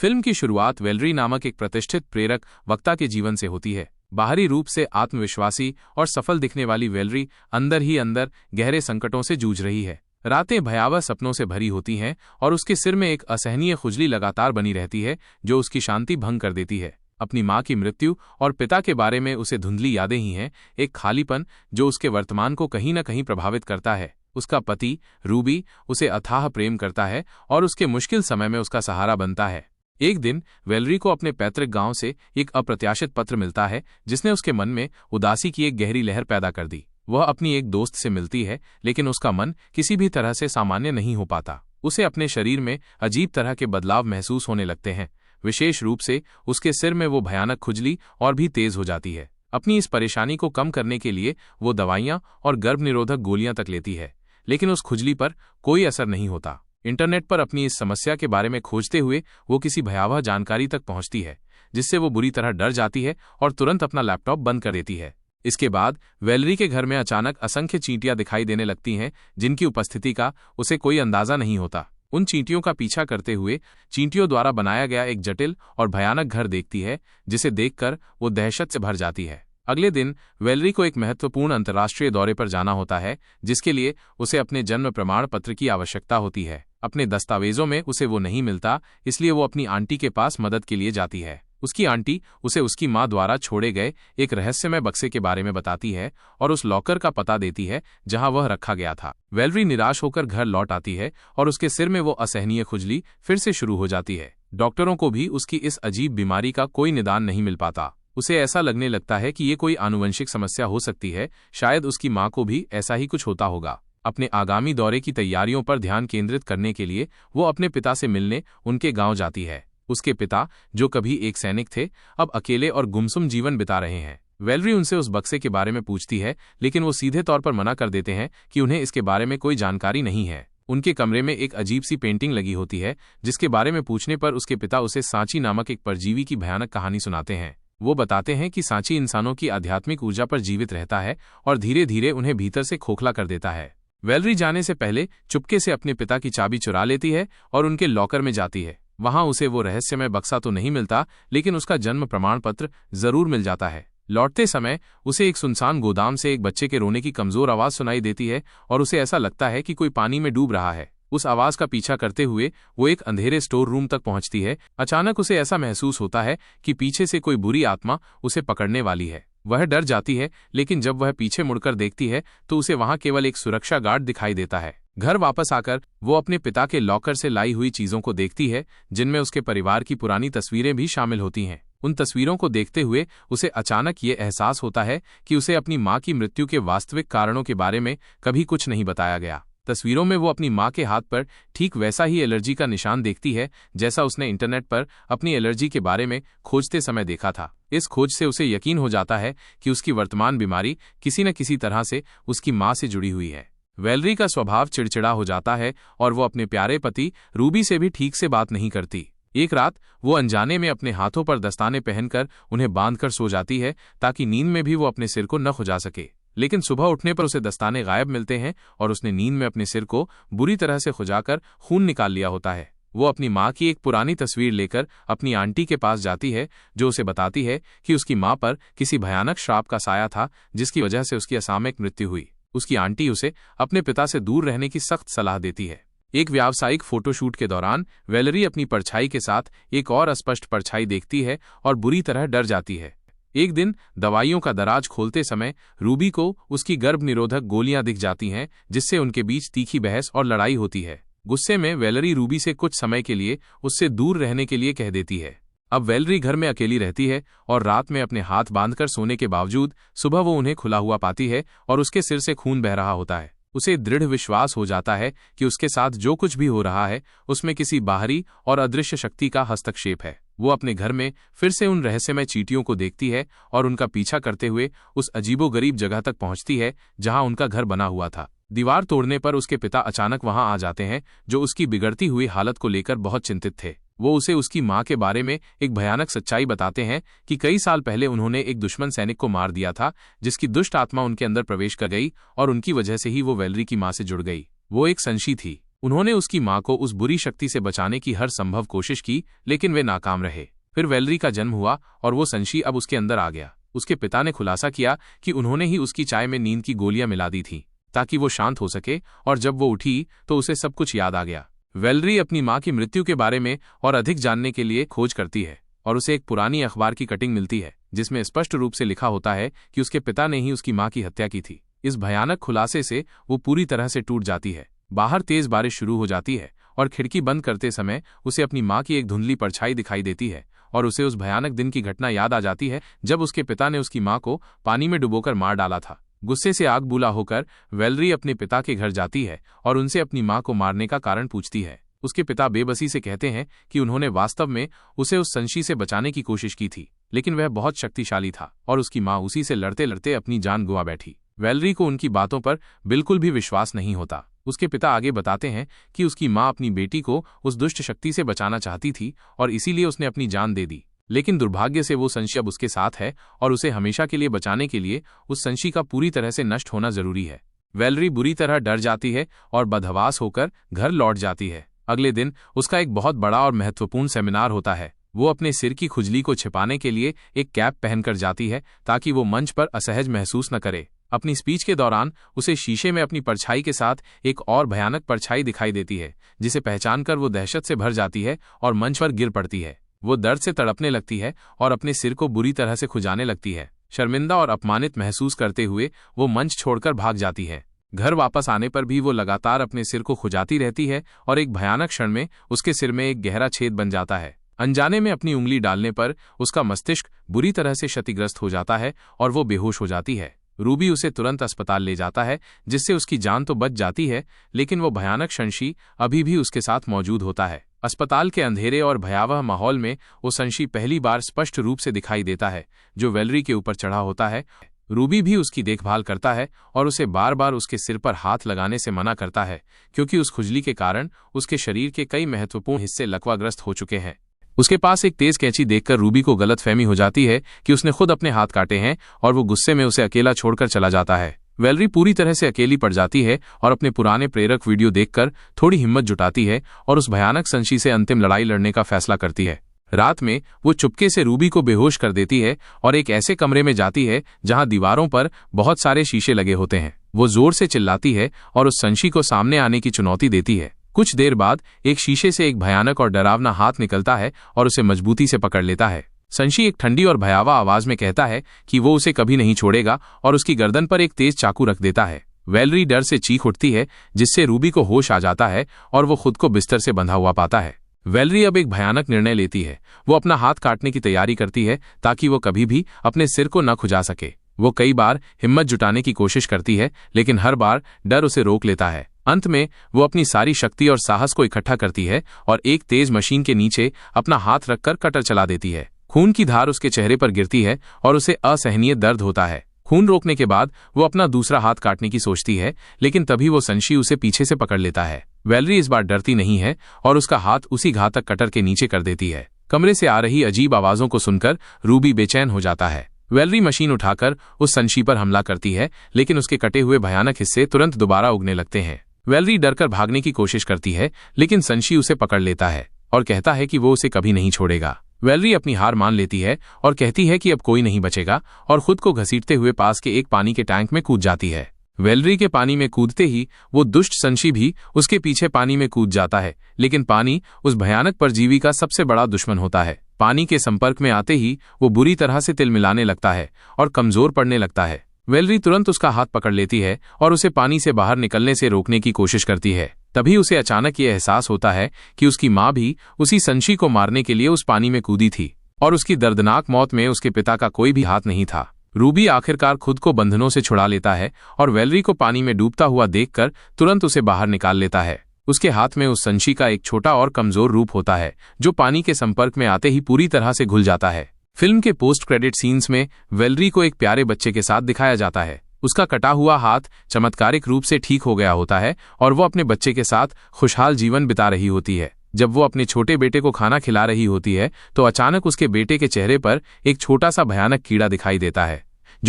Film की शुरुआत Valerie नामक एक प्रतिष्ठित प्रेरक वक्ता के जीवन से होती है। बाहरी रूप से आत्मविश्वासी और सफल दिखने वाली वेलेरी अंदर ही अंदर गहरे संकटों से जूझ रही है। रातें भयावह सपनों से भरी होती हैं और उसके सिर में एक असहनीय खुजली लगातार बनी रहती है जो उसकी शांति भंग कर देती है। अपनी मां की मृत्यु और पिता के बारे में उसे धुंधली यादें ही हैं, एक खालीपन जो उसके वर्तमान को कहीं न कहीं प्रभावित करता है। उसका पति रूबी उसे अथाह प्रेम करता है और उसके मुश्किल समय में उसका सहारा बनता है। एक दिन वेलेरी को अपने पैतृक गांव से एक अप्रत्याशित पत्र मिलता है जिसने उसके मन में उदासी की एक गहरी लहर पैदा कर दी। वह अपनी एक दोस्त से मिलती है लेकिन उसका मन किसी भी तरह से सामान्य नहीं हो पाता। उसे अपने शरीर में अजीब तरह के बदलाव महसूस होने लगते हैं। विशेष रूप से उसके सिर में वो भयानक खुजली और भी तेज हो जाती है। अपनी इस परेशानी को कम करने के लिए वो दवाइयां और गर्भनिरोधक गोलियां तक लेती है, लेकिन उस खुजली पर कोई असर नहीं होता। इंटरनेट पर अपनी इस समस्या के बारे में खोजते हुए वो किसी भयावह जानकारी तक पहुंचती है जिससे वो बुरी तरह डर जाती है और तुरंत अपना लैपटॉप बंद कर देती है। इसके बाद वेलेरी के घर में अचानक असंख्य चींटियां दिखाई देने लगती हैं जिनकी उपस्थिति का उसे कोई अंदाजा नहीं होता। उन चींटियों का पीछा करते हुए चींटियों द्वारा बनाया गया एक जटिल और भयानक घर देखती है जिसे देखकर वो दहशत से भर जाती है। अगले दिन वेलेरी को एक महत्वपूर्ण अंतर्राष्ट्रीय दौरे पर जाना होता है जिसके लिए उसे अपने जन्म प्रमाण पत्र की आवश्यकता होती है। अपने दस्तावेजों में उसे वो नहीं मिलता, इसलिए वो अपनी आंटी के पास मदद के लिए जाती है। उसकी आंटी उसे उसकी मां द्वारा छोड़े गए एक रहस्यमय बक्से के बारे में बताती है और उस लॉकर का पता देती है जहां वह रखा गया था। वेलेरी निराश होकर घर लौट आती है और उसके सिर में वो असहनीय खुजली फिर से शुरू हो जाती है। डॉक्टरों को भी उसकी इस अजीब बीमारी का कोई निदान नहीं मिल पाता। उसे ऐसा लगने लगता है कि ये कोई आनुवंशिक समस्या हो सकती है, शायद उसकी मां को भी ऐसा ही कुछ होता होगा। अपने आगामी दौरे की तैयारियों पर ध्यान केंद्रित करने के लिए वो अपने पिता से मिलने उनके गांव जाती है। उसके पिता, जो कभी एक सैनिक थे, अब अकेले और गुमसुम जीवन बिता रहे हैं। वेलेरी उनसे उस बक्से के बारे में पूछती है लेकिन वो सीधे तौर पर मना कर देते हैं कि उन्हें इसके बारे में कोई जानकारी नहीं है। उनके कमरे में एक अजीब सी पेंटिंग लगी होती है जिसके बारे में पूछने पर उसके पिता उसे सांची नामक एक परजीवी की भयानक कहानी सुनाते हैं। वो बताते हैं कि सांची इंसानों की आध्यात्मिक ऊर्जा पर जीवित रहता है और धीरे धीरे उन्हें भीतर से खोखला कर देता है। वेलेरी जाने से पहले चुपके से अपने पिता की चाबी चुरा लेती है और उनके लॉकर में जाती है। वहां उसे वो रहस्यमय बक्सा तो नहीं मिलता लेकिन उसका जन्म प्रमाण पत्र जरूर मिल जाता है। लौटते समय उसे एक सुनसान गोदाम से एक बच्चे के रोने की कमजोर आवाज सुनाई देती है और उसे ऐसा लगता है कि कोई पानी में डूब रहा है। उस आवाज का पीछा करते हुए वो एक अंधेरे स्टोर रूम तक पहुंचती है। अचानक उसे ऐसा महसूस होता है कि पीछे से कोई बुरी आत्मा उसे पकड़ने वाली है। वह डर जाती है लेकिन जब वह पीछे मुड़कर देखती है तो उसे वहां केवल एक सुरक्षा गार्ड दिखाई देता है। घर वापस आकर वो अपने पिता के लॉकर से लाई हुई चीजों को देखती है जिनमें उसके परिवार की पुरानी तस्वीरें भी शामिल होती हैं। उन तस्वीरों को देखते हुए उसे अचानक ये एहसास होता है कि उसे अपनी मां की मृत्यु के वास्तविक कारणों के बारे में कभी कुछ नहीं बताया गया। तस्वीरों में वो अपनी मां के हाथ पर ठीक वैसा ही एलर्जी का निशान देखती है जैसा उसने इंटरनेट पर अपनी एलर्जी के बारे में खोजते समय देखा था। इस खोज से उसे यकीन हो जाता है कि उसकी वर्तमान बीमारी किसी न किसी तरह से उसकी मां से जुड़ी हुई है। वेलेरी का स्वभाव चिड़चिड़ा हो जाता है और वो अपने प्यारे पति रूबी से भी ठीक से बात नहीं करती। एक रात वो अनजाने में अपने हाथों पर दस्ताने पहनकर उन्हें बांधकर सो जाती है ताकि नींद में भी वो अपने सिर को न खुजा सके। लेकिन सुबह उठने पर उसे दस्ताने गायब मिलते हैं और उसने नींद में अपने सिर को बुरी तरह से खुजाकर खून निकाल लिया होता है। वो अपनी मां की एक पुरानी तस्वीर लेकर अपनी आंटी के पास जाती है जो उसे बताती है कि उसकी मां पर किसी भयानक श्राप का साया था जिसकी वजह से उसकी असामयिक मृत्यु हुई। उसकी आंटी उसे अपने पिता से दूर रहने की सख्त सलाह देती है। एक व्यावसायिक फोटोशूट के दौरान वेलेरी अपनी परछाई के साथ एक और अस्पष्ट परछाई देखती है और बुरी तरह डर जाती है। एक दिन दवाइयों का दराज खोलते समय रूबी को उसकी गर्भ निरोधक गोलियां दिख जाती हैं जिससे उनके बीच तीखी बहस और लड़ाई होती है। गुस्से में वेलेरी रूबी से कुछ समय के लिए उससे दूर रहने के लिए कह देती है। अब वेलेरी घर में अकेली रहती है और रात में अपने हाथ बांधकर सोने के बावजूद सुबह वो उन्हें खुला हुआ पाती है और उसके सिर से खून बह रहा होता है। उसे दृढ़ विश्वास हो जाता है कि उसके साथ जो कुछ भी हो रहा है उसमें किसी बाहरी और अदृश्य शक्ति का हस्तक्षेप है। वो अपने घर में फिर से उन रहस्यमय चींटियों को देखती है और उनका पीछा करते हुए उस अजीबोगरीब जगह तक पहुंचती है जहां उनका घर बना हुआ था। दीवार तोड़ने पर उसके पिता अचानक वहां आ जाते हैं जो उसकी बिगड़ती हुई हालत को लेकर बहुत चिंतित थे। वो उसे उसकी मां के बारे में एक भयानक सच्चाई बताते हैं कि कई साल पहले उन्होंने एक दुश्मन सैनिक को मार दिया था जिसकी दुष्ट आत्मा उनके अंदर प्रवेश कर गई और उनकी वजह से ही वो वेलेरी की मां से जुड़ गई। वो एक संशी थी। उन्होंने उसकी माँ को उस बुरी शक्ति से बचाने की हर संभव कोशिश की, लेकिन वे नाकाम रहे। फिर वेलरी का जन्म हुआ और वो संशी अब उसके अंदर आ गया। उसके पिता ने खुलासा किया कि उन्होंने ही उसकी चाय में नींद की गोलियां मिला दी थी ताकि वो शांत हो सके, और जब वो उठी तो उसे सब कुछ याद आ गया। वेलरी अपनी माँ की मृत्यु के बारे में और अधिक जानने के लिए खोज करती है और उसे एक पुरानी अखबार की कटिंग मिलती है जिसमें स्पष्ट रूप से लिखा होता है कि उसके पिता ने ही उसकी माँ की हत्या की थी। इस भयानक खुलासे से वो पूरी तरह से टूट जाती है। बाहर तेज बारिश शुरू हो जाती है और खिड़की बंद करते समय उसे अपनी माँ की एक धुंधली परछाई दिखाई देती है और उसे उस भयानक दिन की घटना याद आ जाती है जब उसके पिता ने उसकी माँ को पानी में डुबोकर मार डाला था। गुस्से से आग बूला होकर वेलरी अपने पिता के घर जाती है और उनसे अपनी माँ को मारने का कारण पूछती है। उसके पिता बेबसी से कहते हैं कि उन्होंने वास्तव में उसे उस संशी से बचाने की कोशिश की थी, लेकिन वह बहुत शक्तिशाली था और उसकी माँ उसी से लड़ते लड़ते अपनी जान गंवा बैठी। वेलरी को उनकी बातों पर बिल्कुल भी विश्वास नहीं होता। उसके पिता आगे बताते हैं कि उसकी माँ अपनी बेटी को उस दुष्ट शक्ति से बचाना चाहती थी और इसीलिए उसने अपनी जान दे दी, लेकिन दुर्भाग्य से वो संशी अब उसके साथ है और उसे हमेशा के लिए बचाने के लिए उस संशी का पूरी तरह से नष्ट होना जरूरी है। वेलरी बुरी तरह डर जाती है और बदहवास होकर घर लौट जाती है। अगले दिन उसका एक बहुत बड़ा और महत्वपूर्ण सेमिनार होता है। वो अपने सिर की खुजली को छिपाने के लिए एक कैप पहनकर जाती है ताकि वो मंच पर असहज महसूस न करे। अपनी स्पीच के दौरान उसे शीशे में अपनी परछाई के साथ एक और भयानक परछाई दिखाई देती है, जिसे पहचानकर वो दहशत से भर जाती है और मंच पर गिर पड़ती है। वो दर्द से तड़पने लगती है और अपने सिर को बुरी तरह से खुजाने लगती है। शर्मिंदा और अपमानित महसूस करते हुए वो मंच छोड़कर भाग जाती है। घर वापस आने पर भी वो लगातार अपने सिर को खुजाती रहती है और एक भयानक क्षण में उसके सिर में एक गहरा छेद बन जाता है। अनजाने में अपनी उंगली डालने पर उसका मस्तिष्क बुरी तरह से क्षतिग्रस्त हो जाता है और वो बेहोश हो जाती है। रूबी उसे तुरंत अस्पताल ले जाता है, जिससे उसकी जान तो बच जाती है, लेकिन वो भयानक संशी अभी भी उसके साथ मौजूद होता है। अस्पताल के अंधेरे और भयावह माहौल में वो संशी पहली बार स्पष्ट रूप से दिखाई देता है, जो वेलरी के ऊपर चढ़ा होता है। रूबी भी उसकी देखभाल करता है और उसे बार बार उसके सिर पर हाथ लगाने से मना करता है, क्योंकि उस खुजली के कारण उसके शरीर के कई महत्वपूर्ण हिस्से लकवाग्रस्त हो चुके हैं। उसके पास एक तेज कैंची देखकर रूबी को गलतफहमी हो जाती है कि उसने खुद अपने हाथ काटे हैं और वो गुस्से में उसे अकेला छोड़कर चला जाता है। वेलरी पूरी तरह से अकेली पड़ जाती है और अपने पुराने प्रेरक वीडियो देखकर थोड़ी हिम्मत जुटाती है और उस भयानक संशी से अंतिम लड़ाई लड़ने का फैसला करती है। रात में वो चुपके से रूबी को बेहोश कर देती है और एक ऐसे कमरे में जाती है जहां दीवारों पर बहुत सारे शीशे लगे होते हैं। वो जोर से चिल्लाती है और उस संशी को सामने आने की चुनौती देती है। कुछ देर बाद एक शीशे से एक भयानक और डरावना हाथ निकलता है और उसे मजबूती से पकड़ लेता है। संशी एक ठंडी और भयावह आवाज में कहता है कि वो उसे कभी नहीं छोड़ेगा और उसकी गर्दन पर एक तेज चाकू रख देता है। वेलरी डर से चीख उठती है, जिससे रूबी को होश आ जाता है और वो खुद को बिस्तर से बंधा हुआ पाता है। वेलरी अब एक भयानक निर्णय लेती है। वो अपना हाथ काटने की तैयारी करती है ताकि वो कभी भी अपने सिर को न खुजा सके। वो कई बार हिम्मत जुटाने की कोशिश करती है, लेकिन हर बार डर उसे रोक लेता है। अंत में वो अपनी सारी शक्ति और साहस को इकट्ठा करती है और एक तेज मशीन के नीचे अपना हाथ रखकर कटर चला देती है। खून की धार उसके चेहरे पर गिरती है और उसे असहनीय दर्द होता है। खून रोकने के बाद वो अपना दूसरा हाथ काटने की सोचती है, लेकिन तभी वो संशी उसे पीछे से पकड़ लेता है। वेलरी इस बार डरती नहीं है और उसका हाथ उसी घातक कटर के नीचे कर देती है। कमरे से आ रही अजीब आवाजों को सुनकर रूबी बेचैन हो जाता है। वेलरी मशीन उठाकर उस संशी पर हमला करती है, लेकिन उसके कटे हुए भयानक हिस्से तुरंत दोबारा उगने लगते हैं। वेलरी डरकर भागने की कोशिश करती है, लेकिन संशी उसे पकड़ लेता है और कहता है कि वो उसे कभी नहीं छोड़ेगा। वेलरी अपनी हार मान लेती है और कहती है कि अब कोई नहीं बचेगा और खुद को घसीटते हुए पास के एक पानी के टैंक में कूद जाती है। वेलरी के पानी में कूदते ही वो दुष्ट संशी भी उसके पीछे पानी में कूद जाता है, लेकिन पानी उस भयानक परजीवी का सबसे बड़ा दुश्मन होता है। पानी के संपर्क में आते ही वो बुरी तरह से तिलमिलाने लगता है और कमजोर पड़ने लगता है। वेलरी तुरंत उसका हाथ पकड़ लेती है और उसे पानी से बाहर निकलने से रोकने की कोशिश करती है। तभी उसे अचानक ये एहसास होता है कि उसकी माँ भी उसी संशी को मारने के लिए उस पानी में कूदी थी और उसकी दर्दनाक मौत में उसके पिता का कोई भी हाथ नहीं था। रूबी आखिरकार खुद को बंधनों से छुड़ा लेता है और वेलरी को पानी में डूबता हुआ देखकर तुरंत उसे बाहर निकाल लेता है। उसके हाथ में उस संशी का एक छोटा और कमजोर रूप होता है, जो पानी के संपर्क में आते ही पूरी तरह से घुल जाता है। फिल्म के पोस्ट क्रेडिट सीन्स में वेलरी को एक प्यारे बच्चे के साथ दिखाया जाता है। उसका कटा हुआ हाथ चमत्कारिक रूप से ठीक हो गया होता है और वो अपने बच्चे के साथ खुशहाल जीवन बिता रही होती है। जब वो अपने छोटे बेटे को खाना खिला रही होती है तो अचानक उसके बेटे के चेहरे पर एक छोटा सा भयानक कीड़ा दिखाई देता है।